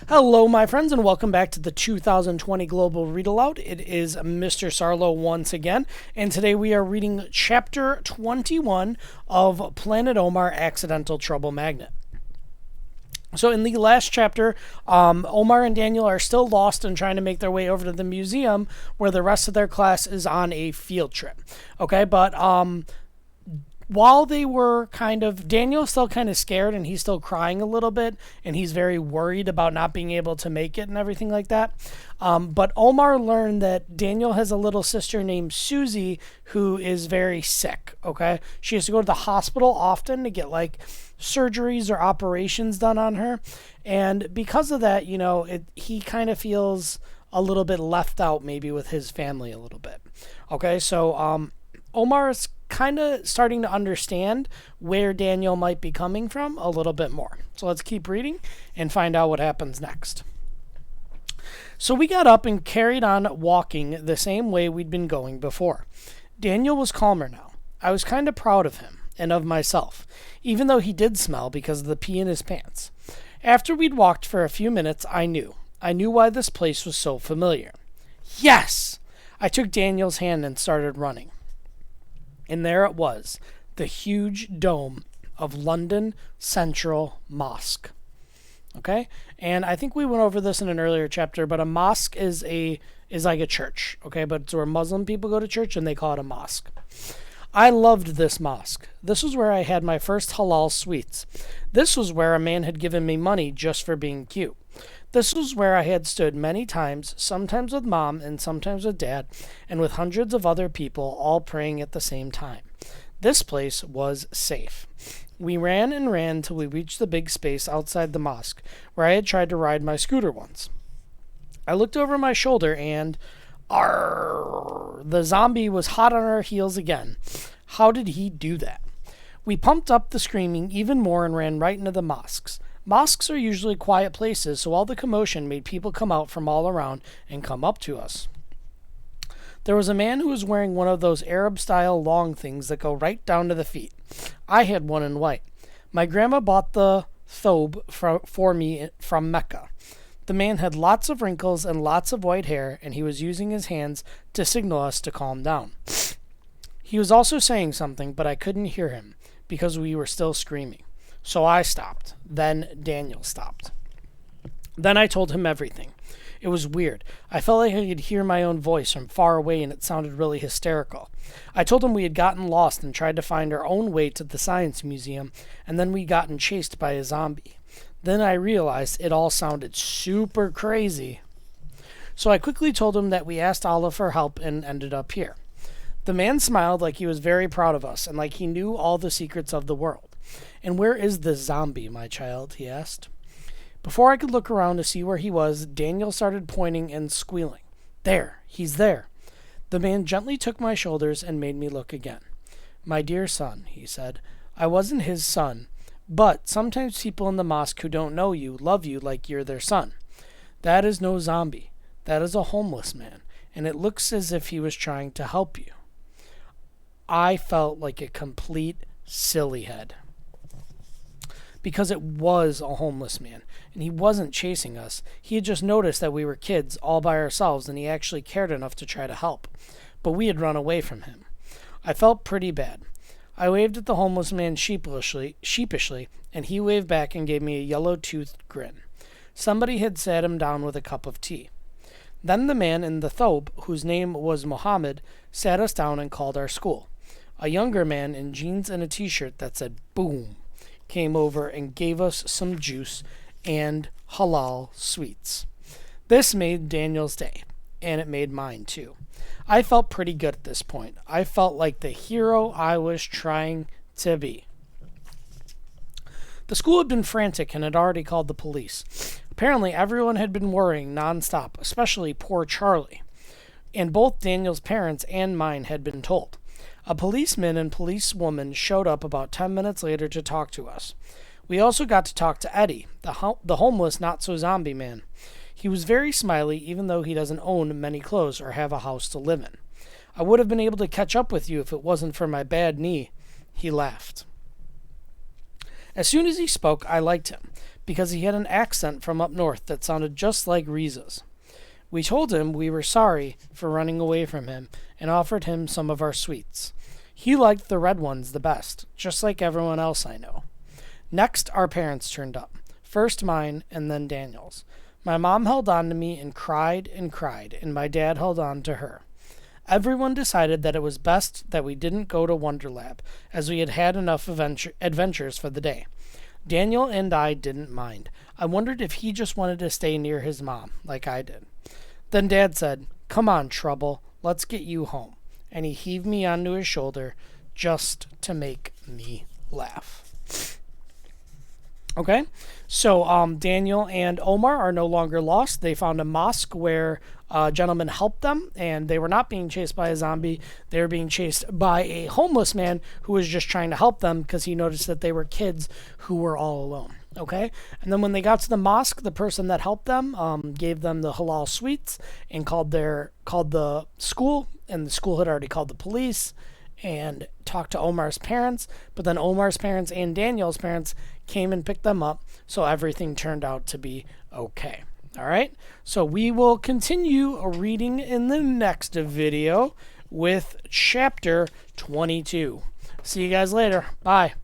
Hello, my friends, and welcome back to the 2020 Global Read Aloud. It is Mr. Sarlo once again, and today we are reading Chapter 21 of Planet Omar Accidental Trouble Magnet. So in the last chapter, Omar and Daniel are still lost and trying to make their way over to the museum where the rest of their class is on a field trip. Okay, but while they were Daniel's still kind of scared and he's still crying a little bit and he's very worried about not being able to make it and everything like that. But Omar learned that Daniel has a little sister named Susie who is very sick, okay? She has to go to the hospital often to get surgeries or operations done on her. And because of that, he kind of feels a little bit left out maybe with his family a little bit. Okay, so Omar is kind of starting to understand where Daniel might be coming from a little bit more. So let's keep reading and find out what happens next. So we got up and carried on walking the same way we'd been going before. Daniel was calmer now. I was kind of proud of him and of myself, even though he did smell because of the pee in his pants. After we'd walked for a few minutes, I knew why this place was so familiar. Yes! I took Daniel's hand and started running. And there it was, the huge dome of London Central Mosque. Okay? And I think we went over this in an earlier chapter, but a mosque is like a church. Okay? But it's where Muslim people go to church and they call it a mosque. I loved this mosque. This was where I had my first halal sweets. This was where a man had given me money just for being cute. This was where I had stood many times, sometimes with Mom and sometimes with Dad, and with hundreds of other people all praying at the same time. This place was safe. We ran and ran till we reached the big space outside the mosque, where I had tried to ride my scooter once. I looked over my shoulder and... Arrgh! The zombie was hot on our heels again. How did he do that? We pumped up the screaming even more and ran right into the mosques. Mosques are usually quiet places, so all the commotion made people come out from all around and come up to us. There was a man who was wearing one of those Arab-style long things that go right down to the feet. I had one in white. My grandma bought the thobe for me from Mecca. The man had lots of wrinkles and lots of white hair, and he was using his hands to signal us to calm down. He was also saying something, but I couldn't hear him because we were still screaming. So I stopped. Then Daniel stopped. Then I told him everything. It was weird. I felt like I could hear my own voice from far away, and it sounded really hysterical. I told him we had gotten lost and tried to find our own way to the science museum, and then we'd gotten chased by a zombie. Then I realized it all sounded super crazy. So I quickly told him that we asked Allah for help and ended up here. The man smiled like he was very proud of us and like he knew all the secrets of the world. And where is the zombie, my child? He asked. Before I could look around to see where he was, Daniel started pointing and squealing. There, he's there. The man gently took my shoulders and made me look again. My dear son, he said, I wasn't his son, but sometimes people in the mosque who don't know you love you like you're their son. That is no zombie. That is a homeless man, and it looks as if he was trying to help you. I felt like a complete sillyhead. Because it was a homeless man, and he wasn't chasing us. He had just noticed that we were kids all by ourselves, and he actually cared enough to try to help. But we had run away from him. I felt pretty bad. I waved at the homeless man sheepishly, and he waved back and gave me a yellow-toothed grin. Somebody had sat him down with a cup of tea. Then the man in the thobe, whose name was Mohammed, sat us down and called our school. A younger man in jeans and a t-shirt that said "Boom" came over and gave us some juice and halal sweets. This made Daniel's day, and it made mine too. I felt pretty good at this point. I felt like the hero I was trying to be. The school had been frantic and had already called the police. Apparently everyone had been worrying nonstop, especially poor Charlie. And both Daniel's parents and mine had been told. A policeman and policewoman showed up about 10 minutes later to talk to us. We also got to talk to Eddie, the homeless not-so-zombie man. He was very smiley, even though he doesn't own many clothes or have a house to live in. I would have been able to catch up with you if it wasn't for my bad knee. He laughed. As soon as he spoke, I liked him. because he had an accent from up north that sounded just like Riza's. We told him we were sorry for running away from him and offered him some of our sweets. He liked the red ones the best, just like everyone else I know. Next, our parents turned up. First mine, and then Daniel's. My mom held on to me and cried, and my dad held on to her. Everyone decided that it was best that we didn't go to Wonderlab, as we had had enough adventures for the day. Daniel and I didn't mind. I wondered if he just wanted to stay near his mom, like I did. Then Dad said, "Come on, Trouble, let's get you home." And he heaved me onto his shoulder just to make me laugh. Okay, so Daniel and Omar are no longer lost. They found a mosque where a gentleman helped them, and they were not being chased by a zombie. They were being chased by a homeless man who was just trying to help them because he noticed that they were kids who were all alone. Okay, and then when they got to the mosque, the person that helped them gave them the halal sweets and called the school, and the school had already called the police and talked to Omar's parents, but then Omar's parents and Daniel's parents came and picked them up, so everything turned out to be okay. All right, so we will continue reading in the next video with chapter 22. See you guys later. Bye.